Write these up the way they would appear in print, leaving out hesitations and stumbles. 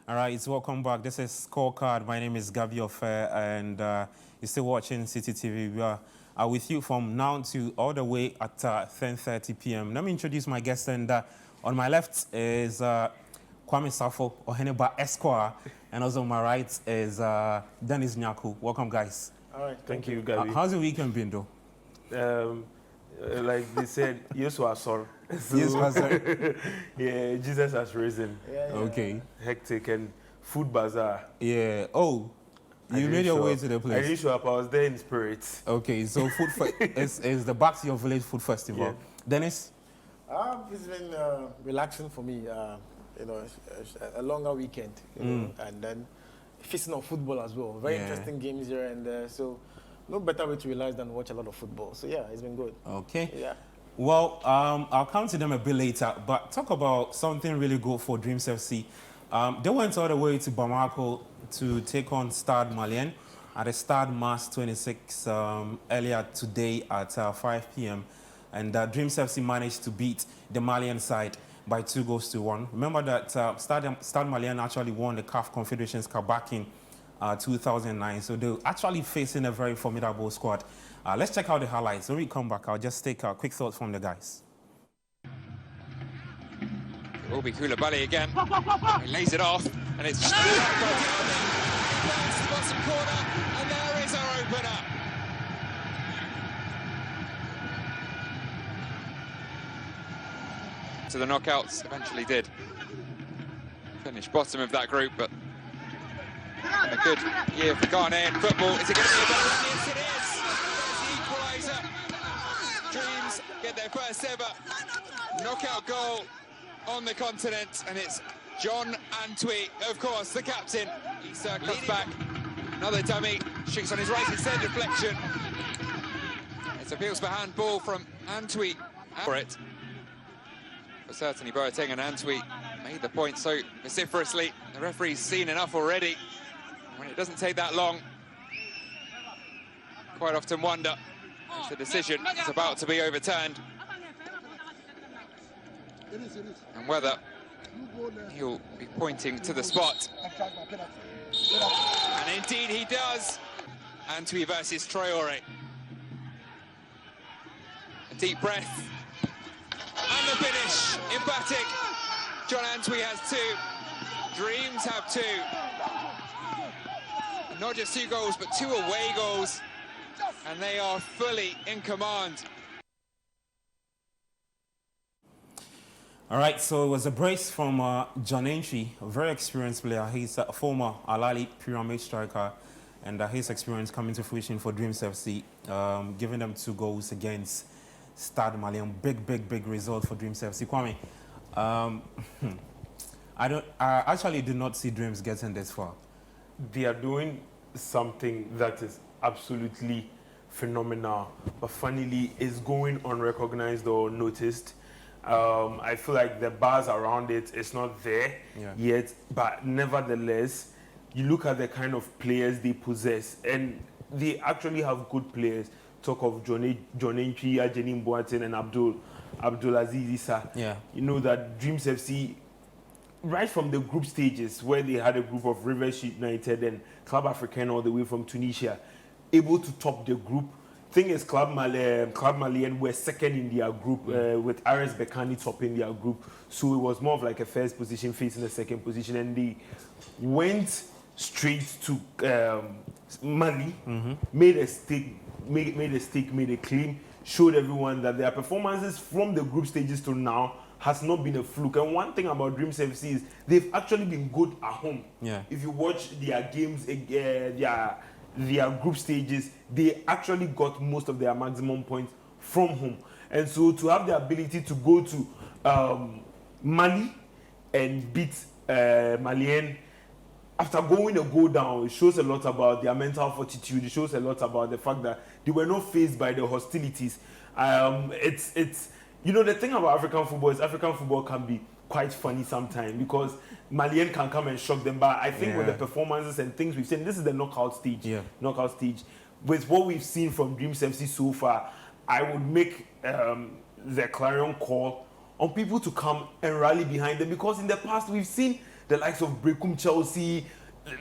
All right, it's welcome back. This is Scorecard. My name is Gabi Ofer, and you're still watching Citi TV. We are with you from now to all the way at 10:30 p.m. Let me introduce my guest, and on my left is Kwame Safo Oheneba Esquire, and also on my right is Dennis Nyaku. Welcome, guys. All right, thank you, Gabi. How's the weekend been, though? Like they said, Yesu asor. Yes, Pastor. Yeah, Jesus has risen. Yeah. Okay. Hectic and food bazaar. Yeah. Oh, you made your way to the place. I didn't show up. I was there in spirit. Okay, so is the back to your village food festival. Yeah. Dennis? It's been relaxing for me. A longer weekend, you know, and then feasting on football as well. Very interesting games here and there. So no better way to relax than watch a lot of football. So yeah, it's been good. Okay. Yeah. Well, I'll come to them a bit later, but talk about something really good for Dreams FC. They went all the way to Bamako to take on Stade Malien at the Stade Mas 26 earlier today at 5 p.m. And Dreams FC managed to beat the Malian side by 2-1. Remember that Stade Malien actually won the CAF Confederation Cup back in 2009. So they're actually facing a very formidable squad. Let's check out the highlights. When we come back, I'll just take quick thoughts from the guys. Obi Koulibaly again. He lays it off, and it's the bottom corner, and there is our opener. So the knockouts eventually did finish bottom of that group, but a good year for Ghanaian football. Is it going to be a better run? Yes, it is. There's the equaliser. Dreams get their first ever knockout goal on the continent, and it's John Antwi, of course, the captain. He circles back. Another dummy. Shoots on his right instead, deflection. It's appeals for handball from Antwi for it. But certainly Boateng and Antwi made the point so vociferously. The referee's seen enough already. When it doesn't take that long, quite often wonder if the decision is about to be overturned and whether he'll be pointing to the spot. And indeed he does. Antwi versus Traore. A deep breath. And the finish, emphatic. John Antwi has 2. Dreams have 2. Not just 2 goals, but 2 away goals. And they are fully in command. All right, so it was a brace from John Antwi, a very experienced player. He's a former Al-Ahly pyramid striker, and his experience coming to fruition for Dreams FC, giving them 2 goals against Stade Malien. Big result for Dreams FC. Kwame, I actually did not see Dreams getting this far. They are doing something that is absolutely phenomenal, but funnily is going unrecognized or noticed. I feel like the buzz around it is not there yet, but nevertheless, you look at the kind of players they possess, and they actually have good players. Talk of John Antwi, Ajeni Boateng, and Abdulaziz Issa. Yeah. You know that Dreams FC, right from the group stages where they had a group of Rivers United and Club Africain all the way from Tunisia, able to top the group. Thing is, Club Malien were second in their group with RS Berkane topping their group. So it was more of like a first position facing the second position, and they went straight to Mali, made a claim, showed everyone that their performances from the group stages to now has not been a fluke. And one thing about Dreams FC is they've actually been good at home. Yeah. If you watch their games, their group stages, they actually got most of their maximum points from home. And so to have the ability to go to Mali and beat Malien after going a goal down, it shows a lot about their mental fortitude. It shows a lot about the fact that they were not faced by the hostilities. It's you know, the thing about African football is African football can be quite funny sometimes because Malien can come and shock them. But I think with the performances and things we've seen, this is the knockout stage. Yeah. Knockout stage. With what we've seen from Dreams FC so far, I would make the clarion call on people to come and rally behind them, because in the past we've seen the likes of Brecum Chelsea,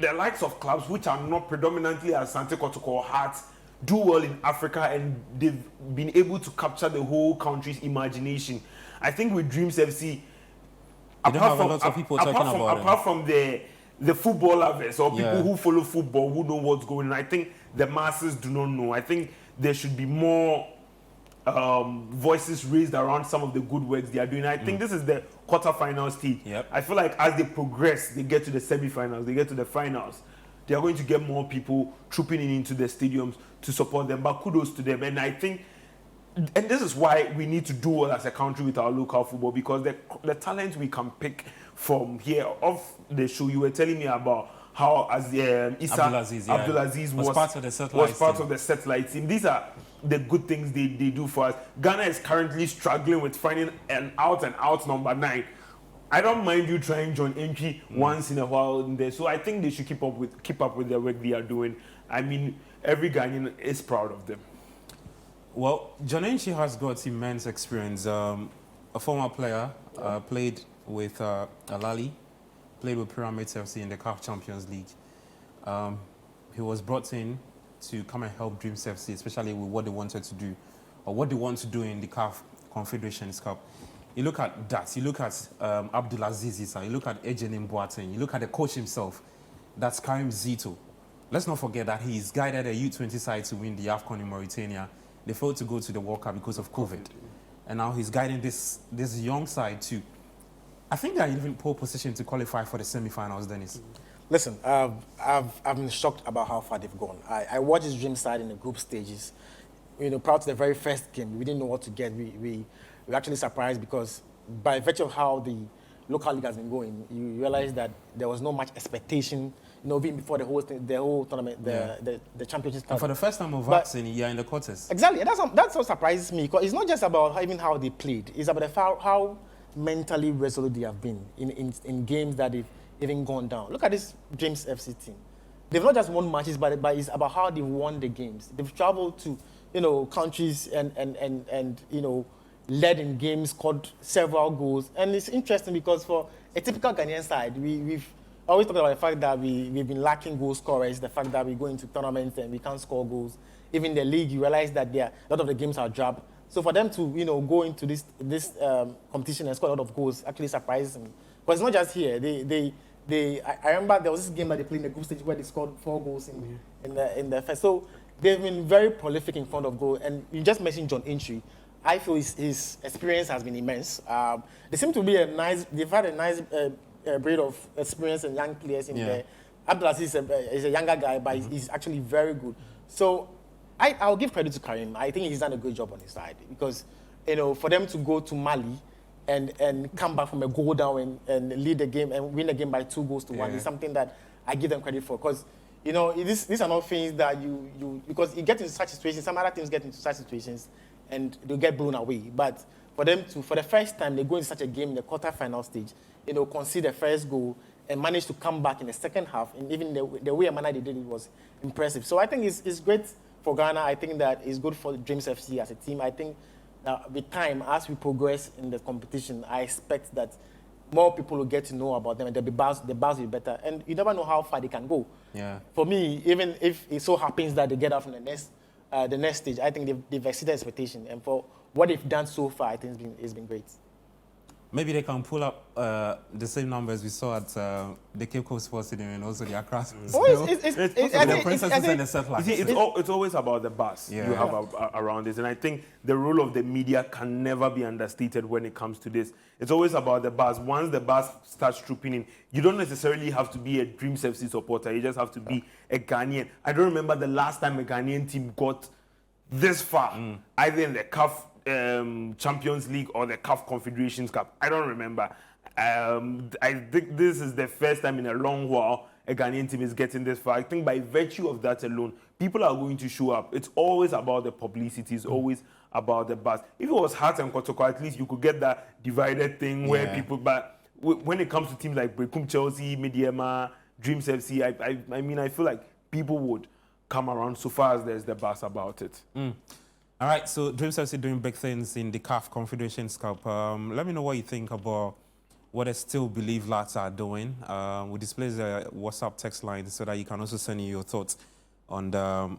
the likes of clubs which are not predominantly Asante Kotoko or Hearts, do well in Africa, and they've been able to capture the whole country's imagination. I think with Dreams FC, apart from the football lovers or people who follow football, who know what's going on, I think the masses do not know. I think there should be more voices raised around some of the good works they are doing. I think this is the quarterfinal stage. I feel like as they progress, they get to the semi-finals, they get to the finals, they are going to get more people trooping into the stadiums to support them. But kudos to them. And I think, and this is why we need to do well as a country with our local football, because the talent we can pick from here. Off the show, you were telling me about how as Abdulaziz was part of the satellite team. These are the good things they do for us. Ghana is currently struggling with finding an out-and-out number 9. I don't mind you trying John Entry once in a while in there. So I think they should keep up with the work they are doing. I mean, every Ghanaian is proud of them. Well, John Entry has got immense experience. A former player, played with Alali, played with Pyramids FC in the CAF Champions League. He was brought in to come and help Dreams FC, especially with what they wanted to do, or what they want to do in the CAF Confederation Cup. You look at that, you look at Abdulaziz Issa, you look at Ejenim Boateng, you look at the coach himself, that's Karim Zito. Let's not forget that he's guided a U20 side to win the AFCON in Mauritania. They failed to go to the World Cup because of COVID. And now he's guiding this young side to, I think they're even in pole position to qualify for the semi-finals, Dennis. Listen, I've been shocked about how far they've gone. I watched this Dream side in the group stages. You know, prior to the very first game, we didn't know what to get. We were actually surprised because by virtue of how the local league has been going, you realize that there was not much expectation, you know, even before the whole tournament, the championship started. And for the first time of vaccine, you're in the quarters. Exactly, that's what surprises me, because it's not just about even how they played, it's about how mentally resolute they have been in games that they've even gone down. Look at this Dreams FC team. They've not just won matches, but it's about how they've won the games. They've traveled to, you know, countries and you know, led in games, scored several goals. And it's interesting because for a typical Ghanaian side, we've always talked about the fact that we've been lacking goal scorers, the fact that we go into tournaments and we can't score goals. Even the league, you realize that a lot of the games are drab. So for them to, you know, go into this competition and score a lot of goals actually surprises me. But it's not just here. I remember there was this game that they played in the group stage where they scored 4 goals in the first. So they've been very prolific in front of goal. And you just mentioned John Entry. I feel his experience has been immense. They seem to be they've had a nice breed of experience and young players in there. Abdulaziz is a younger guy, but he's actually very good. So I'll give credit to Karim. I think he's done a great job on his side because, you know, for them to go to Mali and come back from a goal down and lead the game and win the game by 2-1 is something that I give them credit for, because, you know, these are not things that because you get into such situations, some other teams get into such situations and they'll get blown away. But for them to, for the first time, they go into such a game in the quarter-final stage, you know, concede the first goal and manage to come back in the second half, and even the way and manner they did it was impressive. So I think it's great for Ghana. I think that it's good for Dreams FC as a team. I think with time, as we progress in the competition, I expect that more people will get to know about them and the buzz will be better. And you never know how far they can go. Yeah. For me, even if it so happens that they get out from the next stage, I think they've exceeded expectation. And for what they've done so far, I think it's been great. Maybe they can pull up the same numbers we saw at the Cape Coast Sports Stadium and also the Accra. The Princesses and the Settlers. It's always about the buzz you have around this. And I think the role of the media can never be understated when it comes to this. It's always about the buzz. Once the buzz starts trooping in, you don't necessarily have to be a Dreams FC supporter. You just have to be a Ghanaian. I don't remember the last time a Ghanaian team got this far, either in the CAF Champions League or the CAF Confederation Cup. I don't remember. I think this is the first time in a long while a Ghanaian team is getting this far. I think by virtue of that alone, people are going to show up. It's always about the publicity. It's always about the buzz. If it was Hearts and Kotoko, at least you could get that divided thing where people... But when it comes to teams like Brecum Chelsea, Mediema, Dreams FC, I mean, I feel like people would come around so far as there's the buzz about it. All right, so Dreams FC doing big things in the CAF Confederation Cup. Let me know what you think about what I still believe lads are doing. We display the WhatsApp text line so that you can also send in your thoughts on the